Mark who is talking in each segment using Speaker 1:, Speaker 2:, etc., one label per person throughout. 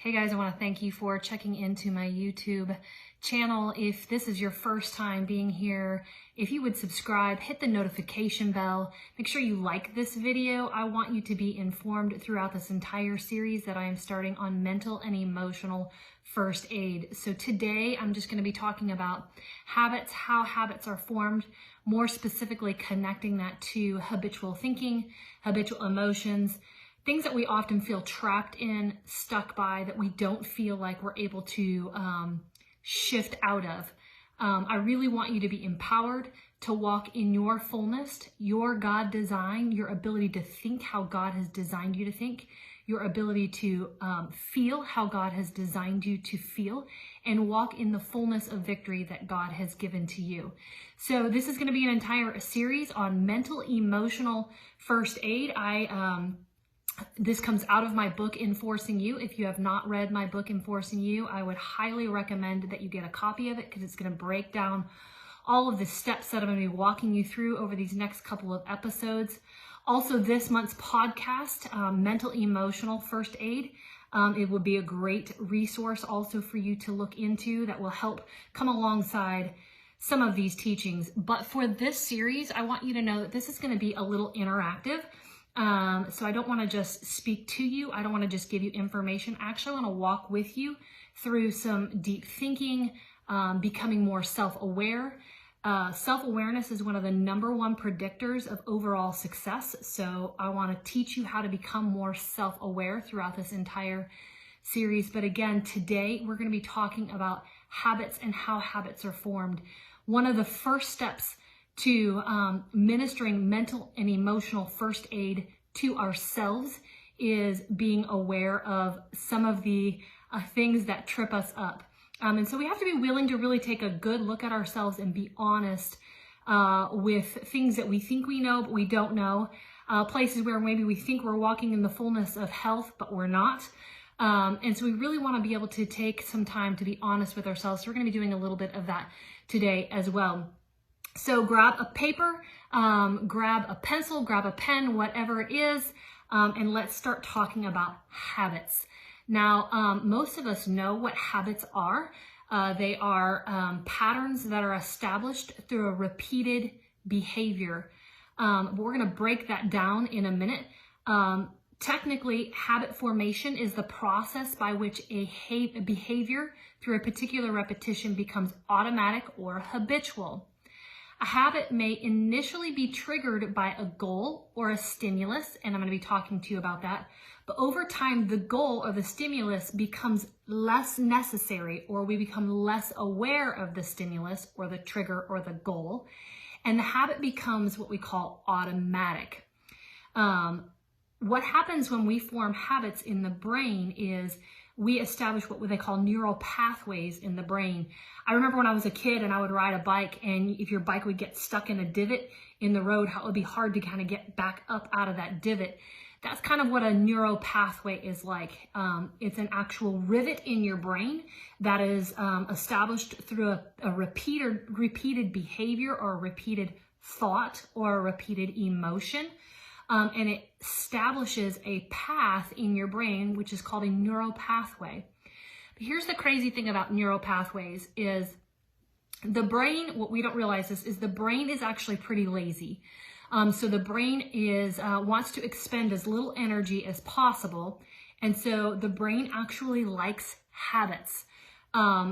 Speaker 1: Hey guys, I want to thank you for checking into my YouTube channel. If this is your first time being here, if you would subscribe, hit the notification bell, make sure you like this video. I want you to be informed throughout this entire series that I am starting on mental and emotional first aid. So today I'm just going to be talking about habits, how habits are formed, more specifically connecting that to habitual thinking, habitual emotions, things that we often feel trapped in, stuck by, that we don't feel like we're able to shift out of. I really want you to be empowered to walk in your fullness, your God design, your ability to think how God has designed you to think, your ability to feel how God has designed you to feel, and walk in the fullness of victory that God has given to you. So this is going to be an entire series on mental, emotional first aid. This comes out of my book, Enforcing You. If you have not read my book, Enforcing You, I would highly recommend that you get a copy of it because it's going to break down all of the steps that I'm going to be walking you through over these next couple of episodes. Also, this month's podcast, Mental Emotional First Aid, it would be a great resource also for you to look into that will help come alongside some of these teachings. But for this series, I want you to know that this is going to be a little interactive. So I don't want to just speak to you. I don't want to just give you information. I actually want to walk with you through some deep thinking, becoming more self-aware. Self-awareness is one of the #1 predictors of overall success. So I want to teach you how to become more self-aware throughout this entire series. But again, today we're going to be talking about habits and how habits are formed. One of the first steps to ministering mental and emotional first aid to ourselves is being aware of some of the things that trip us up. And so we have to be willing to really take a good look at ourselves and be honest with things that we think we know, but we don't know. Places where maybe we think we're walking in the fullness of health, but we're not. And so we really want to be able to take some time to be honest with ourselves. So we're going to be doing a little bit of that today as well. So grab a paper, grab a pencil, grab a pen, whatever it is, and let's start talking about habits. Now, most of us know what habits are. They are patterns that are established through a repeated behavior. But we're going to break that down in a minute. Technically, habit formation is the process by which a behavior through a particular repetition becomes automatic or habitual. A habit may initially be triggered by a goal or a stimulus, and I'm going to be talking to you about that. But over time, the goal or the stimulus becomes less necessary, or we become less aware of the stimulus or the trigger or the goal, and the habit becomes what we call automatic. What happens when we form habits in the brain is we establish what they call neural pathways in the brain. I remember when I was a kid and I would ride a bike, and if your bike would get stuck in a divot in the road, how it would be hard to kind of get back up out of that divot. That's kind of what a neural pathway is like. It's an actual rivet in your brain that is established through a repeated behavior or a repeated thought or a repeated emotion. And it establishes a path in your brain, which is called a neural pathway. But here's the crazy thing about neural pathways is the brain, what we don't realize is the brain is actually pretty lazy. So the brain wants to expend as little energy as possible. And so the brain actually likes habits.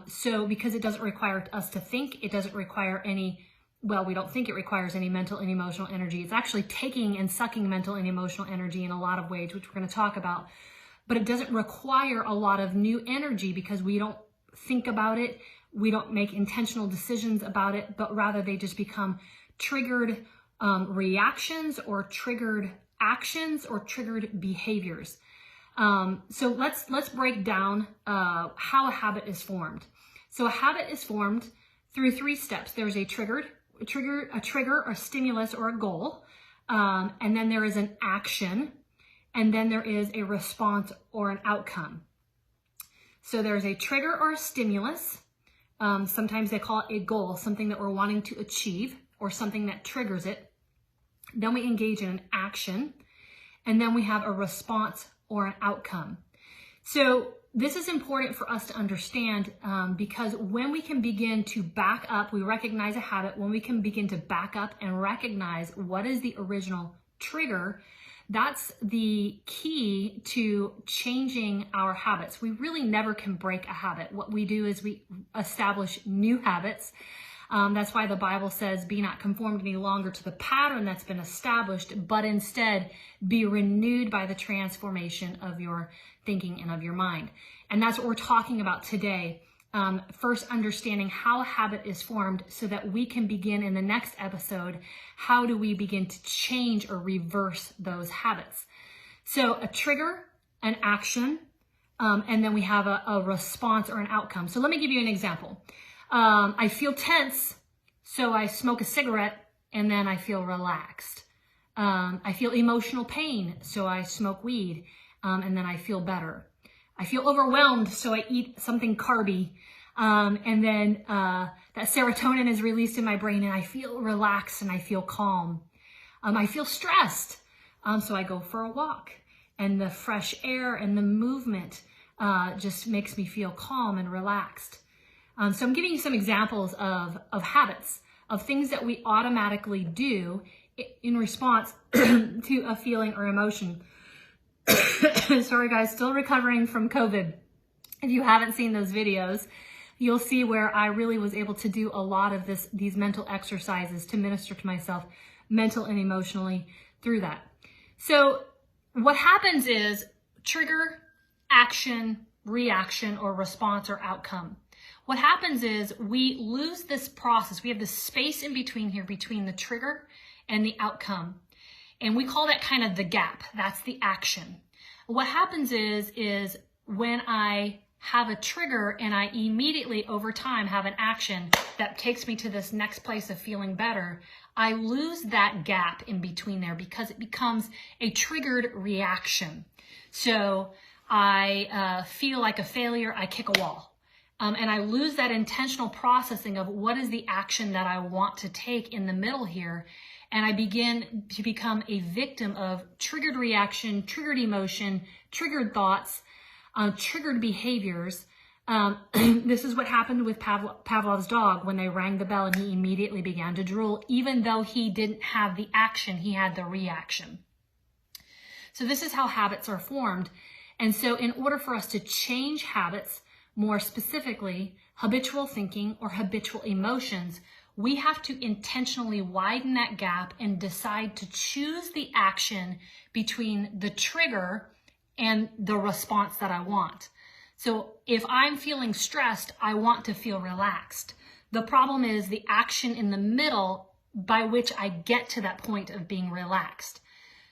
Speaker 1: So because it doesn't require us to think, it doesn't require we don't think it requires any mental and emotional energy. It's actually taking and sucking mental and emotional energy in a lot of ways, which we're going to talk about. But it doesn't require a lot of new energy because we don't think about it. We don't make intentional decisions about it, but rather they just become triggered reactions or triggered actions or triggered behaviors. So let's break down how a habit is formed. So a habit is formed through 3 steps. There's a trigger, a stimulus, or a goal. And then there is an action. And then there is a response or an outcome. So there's a trigger or a stimulus. Sometimes they call it a goal, something that we're wanting to achieve or something that triggers it. Then we engage in an action. And then we have a response or an outcome. So this is important for us to understand because when we can begin to back up, we recognize a habit, when we can begin to back up and recognize what is the original trigger, that's the key to changing our habits. We really never can break a habit. What we do is we establish new habits. That's why the Bible says, be not conformed any longer to the pattern that's been established, but instead be renewed by the transformation of your thinking and of your mind. And that's what we're talking about today. First, understanding how a habit is formed so that we can begin in the next episode, how do we begin to change or reverse those habits? So a trigger, an action, and then we have a response or an outcome. So let me give you an example. I feel tense, so I smoke a cigarette and then I feel relaxed. I feel emotional pain, so I smoke weed and then I feel better. I feel overwhelmed, so I eat something carby and then that serotonin is released in my brain and I feel relaxed and I feel calm. I feel stressed, so I go for a walk, and the fresh air and the movement just makes me feel calm and relaxed. So I'm giving you some examples of habits, of things that we automatically do in response to a feeling or emotion. Sorry guys, still recovering from COVID. If you haven't seen those videos, you'll see where I really was able to do a lot of these mental exercises to minister to myself mental and emotionally through that. So what happens is trigger, action, reaction, or response or outcome. What happens is we lose this process. We have this space in between here, between the trigger and the outcome. And we call that kind of the gap. That's the action. What happens is when I have a trigger and I immediately over time have an action that takes me to this next place of feeling better, I lose that gap in between there because it becomes a triggered reaction. So I feel like a failure, I kick a wall. And I lose that intentional processing of what is the action that I want to take in the middle here. And I begin to become a victim of triggered reaction, triggered emotion, triggered thoughts, triggered behaviors. This is what happened with Pavlov's dog when they rang the bell and he immediately began to drool, even though he didn't have the action, he had the reaction. So this is how habits are formed. And so in order for us to change habits, more specifically, habitual thinking or habitual emotions, we have to intentionally widen that gap and decide to choose the action between the trigger and the response that I want. So if I'm feeling stressed, I want to feel relaxed. The problem is the action in the middle by which I get to that point of being relaxed.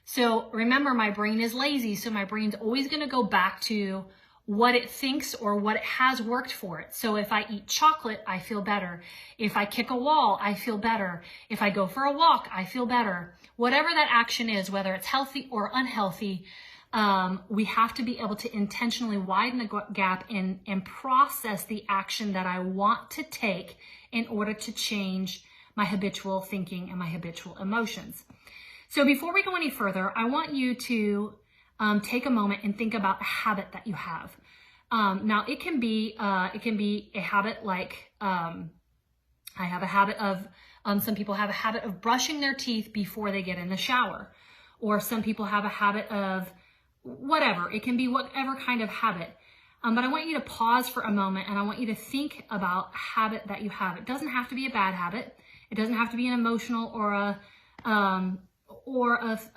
Speaker 1: So remember, my brain is lazy, so my brain's always going to go back to what it thinks or what it has worked for it. So if I eat chocolate, I feel better. If I kick a wall, I feel better. If I go for a walk, I feel better. Whatever that action is, whether it's healthy or unhealthy, we have to be able to intentionally widen the gap and process the action that I want to take in order to change my habitual thinking and my habitual emotions. So before we go any further, I want you to take a moment and think about a habit that you have. Now it can be a habit like I have a habit of some people have a habit of brushing their teeth before they get in the shower, or some people have a habit of whatever. It can be whatever kind of habit. But I want you to pause for a moment and I want you to think about a habit that you have. It doesn't have to be a bad habit. It doesn't have to be an emotional or a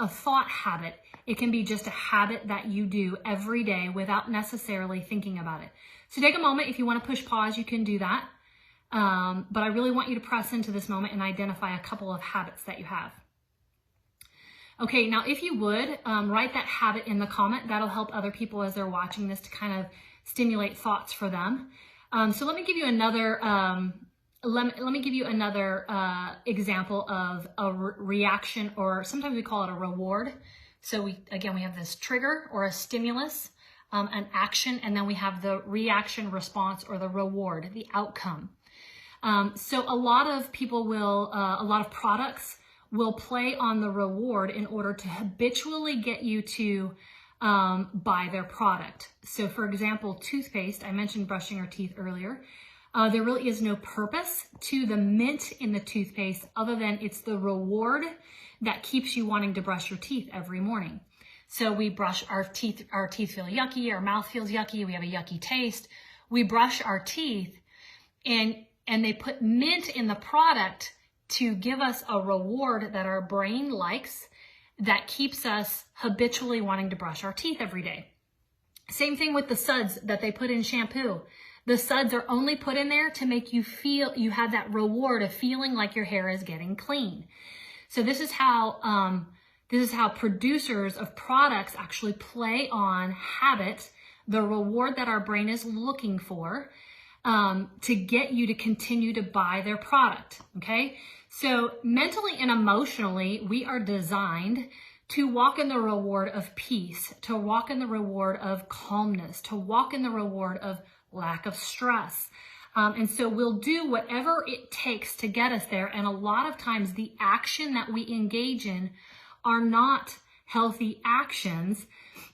Speaker 1: thought habit. It can be just a habit that you do every day without necessarily thinking about it. So take a moment. If you want to push pause, you can do that. But I really want you to press into this moment and identify a couple of habits that you have. Okay, now if you would, write that habit in the comment. That'll help other people as they're watching this to kind of stimulate thoughts for them. So let me give you another let me give you another example of a reaction, or sometimes we call it a reward. So we have this trigger or a stimulus, an action, and then we have the reaction, response, or the reward, the outcome. So a lot of people will, a lot of products will play on the reward in order to habitually get you to by their product. So for example, toothpaste, I mentioned brushing our teeth earlier. There really is no purpose to the mint in the toothpaste other than it's the reward that keeps you wanting to brush your teeth every morning. So we brush our teeth feel yucky, our mouth feels yucky, we have a yucky taste. We brush our teeth and they put mint in the product to give us a reward that our brain likes that keeps us habitually wanting to brush our teeth every day. Same thing with the suds that they put in shampoo. The suds are only put in there to make you feel, you have that reward of feeling like your hair is getting clean. So this is how producers of products actually play on habit, the reward that our brain is looking for, to get you to continue to buy their product, okay? So mentally and emotionally, we are designed to walk in the reward of peace, to walk in the reward of calmness, to walk in the reward of lack of stress. And so we'll do whatever it takes to get us there. And a lot of times the action that we engage in are not healthy actions,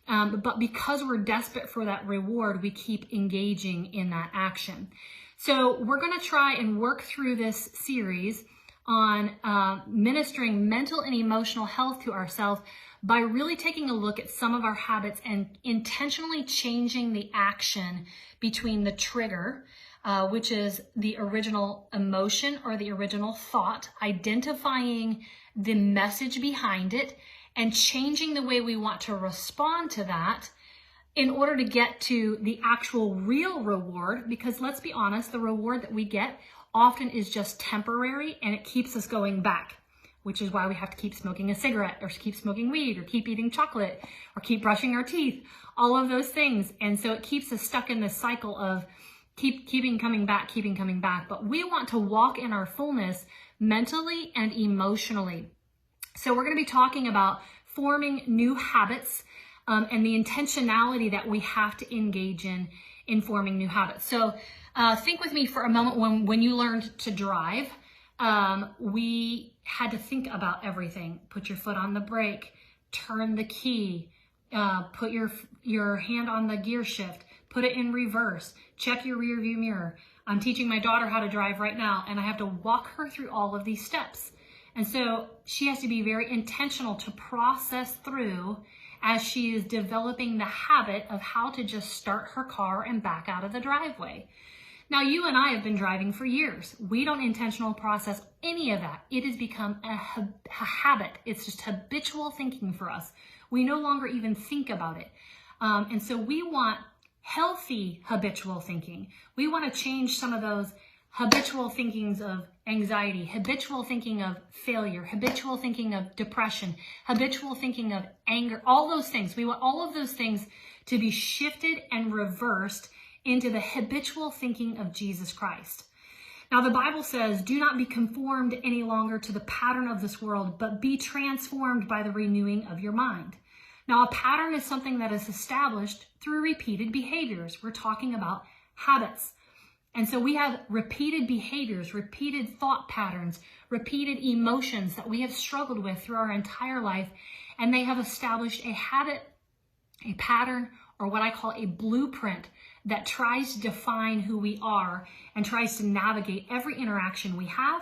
Speaker 1: but because we're desperate for that reward, we keep engaging in that action. So we're going to try and work through this series on ministering mental and emotional health to ourselves by really taking a look at some of our habits and intentionally changing the action between the trigger, which is the original emotion or the original thought, identifying the message behind it, and changing the way we want to respond to that in order to get to the actual real reward. Because let's be honest, the reward that we get often is just temporary and it keeps us going back, which is why we have to keep smoking a cigarette or keep smoking weed or keep eating chocolate or keep brushing our teeth, all of those things. And so it keeps us stuck in this cycle of keeping coming back. But we want to walk in our fullness mentally and emotionally. So we're going to be talking about forming new habits and the intentionality that we have to engage in forming new habits. So think with me for a moment. When you learned to drive, we had to think about everything. Put your foot on the brake, turn the key, put your hand on the gear shift, put it in reverse, check your rear view mirror. I'm teaching my daughter how to drive right now, and I have to walk her through all of these steps. And so she has to be very intentional to process through as she is developing the habit of how to just start her car and back out of the driveway. Now, you and I have been driving for years. We don't intentionally process any of that. It has become a habit. It's just habitual thinking for us. We no longer even think about it. And so we want healthy habitual thinking. We want to change some of those habitual thinkings of anxiety, habitual thinking of failure, habitual thinking of depression, habitual thinking of anger, all those things. We want all of those things to be shifted and reversed into the habitual thinking of Jesus Christ. Now, the Bible says, do not be conformed any longer to the pattern of this world, but be transformed by the renewing of your mind. Now, a pattern is something that is established through repeated behaviors. We're talking about habits. And so we have repeated behaviors, repeated thought patterns, repeated emotions that we have struggled with through our entire life. And they have established a habit, a pattern, or what I call a blueprint that tries to define who we are and tries to navigate every interaction we have,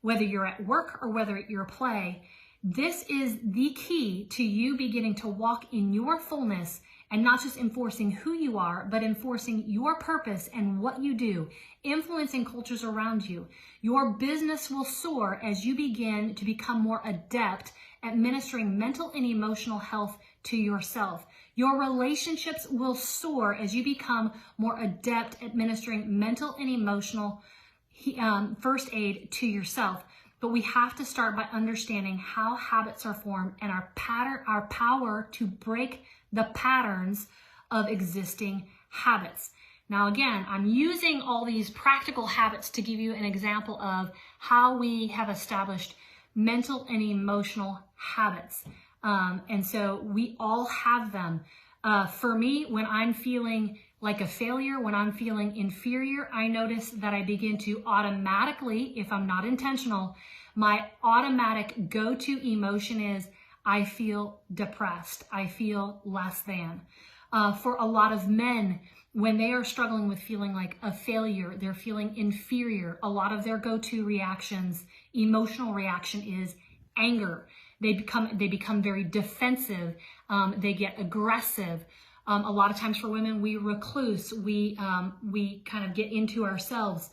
Speaker 1: whether you're at work or whether you're at play. This is the key to you beginning to walk in your fullness and not just enforcing who you are, but enforcing your purpose and what you do, influencing cultures around you. Your business will soar as you begin to become more adept at ministering mental and emotional health to yourself. Your relationships will soar as you become more adept at ministering mental and emotional first aid to yourself. But we have to start by understanding how habits are formed and our power to break the patterns of existing habits. Now, again, I'm using all these practical habits to give you an example of how we have established mental and emotional habits. And so we all have them. For me, when I'm feeling like a failure, when I'm feeling inferior, I notice that I begin to automatically, if I'm not intentional, my automatic go-to emotion is I feel depressed. I feel less than. For a lot of men, when they are struggling with feeling like a failure, they're feeling inferior, a lot of their go-to reactions, emotional reaction is anger. They become very defensive. They get aggressive. A lot of times for women, we recluse. We kind of get into ourselves.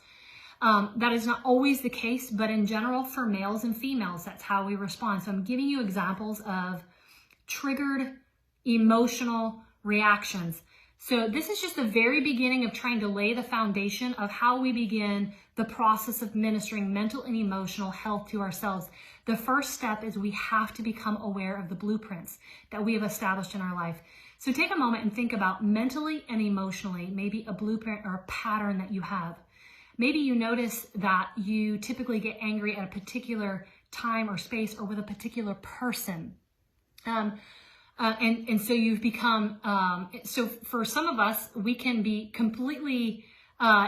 Speaker 1: That is not always the case, but in general for males and females, that's how we respond. So I'm giving you examples of triggered emotional reactions. So this is just the very beginning of trying to lay the foundation of how we begin the process of ministering mental and emotional health to ourselves. The first step is we have to become aware of the blueprints that we have established in our life. So take a moment and think about mentally and emotionally, maybe a blueprint or a pattern that you have. Maybe you notice that you typically get angry at a particular time or space or with a particular person. And so you've become, so for some of us, we can be completely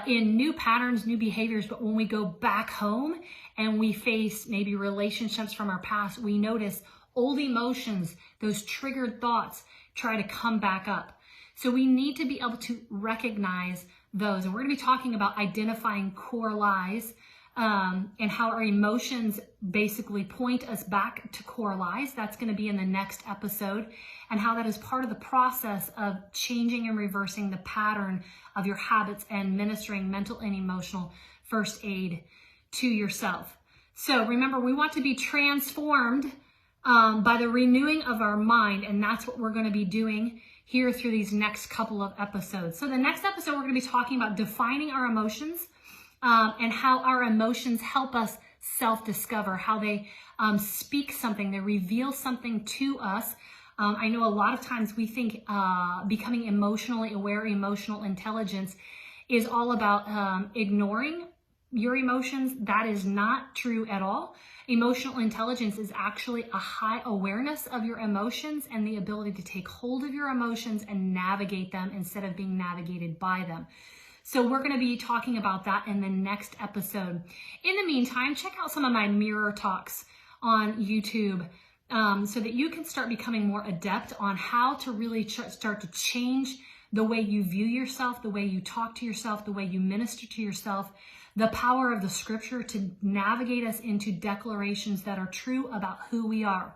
Speaker 1: in new patterns, new behaviors, but when we go back home and we face maybe relationships from our past, we notice old emotions, those triggered thoughts try to come back up. So we need to be able to recognize those. And we're going to be talking about identifying core lies, and how our emotions basically point us back to core lies. That's going to be in the next episode, and how that is part of the process of changing and reversing the pattern of your habits and ministering mental and emotional first aid to yourself. So remember, we want to be transformed by the renewing of our mind, and that's what we're going to be doing here through these next couple of episodes. So the next episode, we're going to be talking about defining our emotions, and how our emotions help us self-discover, how they speak something, they reveal something to us. I know a lot of times we think becoming emotionally aware, emotional intelligence is all about ignoring your emotions. That is not true at all. Emotional intelligence is actually a high awareness of your emotions and the ability to take hold of your emotions and navigate them instead of being navigated by them. So we're going to be talking about that in the next episode. In the meantime, check out some of my mirror talks on YouTube, so that you can start becoming more adept on how to really start to change the way you view yourself, the way you talk to yourself, the way you minister to yourself, the power of the scripture to navigate us into declarations that are true about who we are.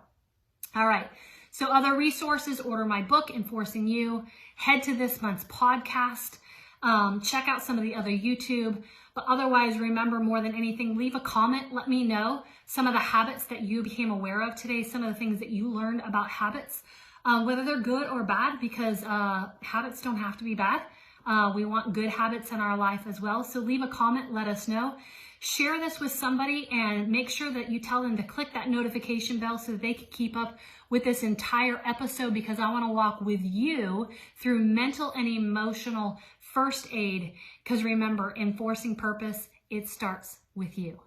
Speaker 1: All right. So other resources, order my book, Enforcing You, head to this month's podcast. Check out some of the other YouTube, but otherwise, remember, more than anything, leave a comment. Let me know some of the habits that you became aware of today, some of the things that you learned about habits, whether they're good or bad, because habits don't have to be bad. We want good habits in our life as well. So leave a comment, let us know. Share this with somebody and make sure that you tell them to click that notification bell so that they can keep up with this entire episode, because I want to walk with you through mental and emotional first aid. Because remember, enforcing purpose, it starts with you.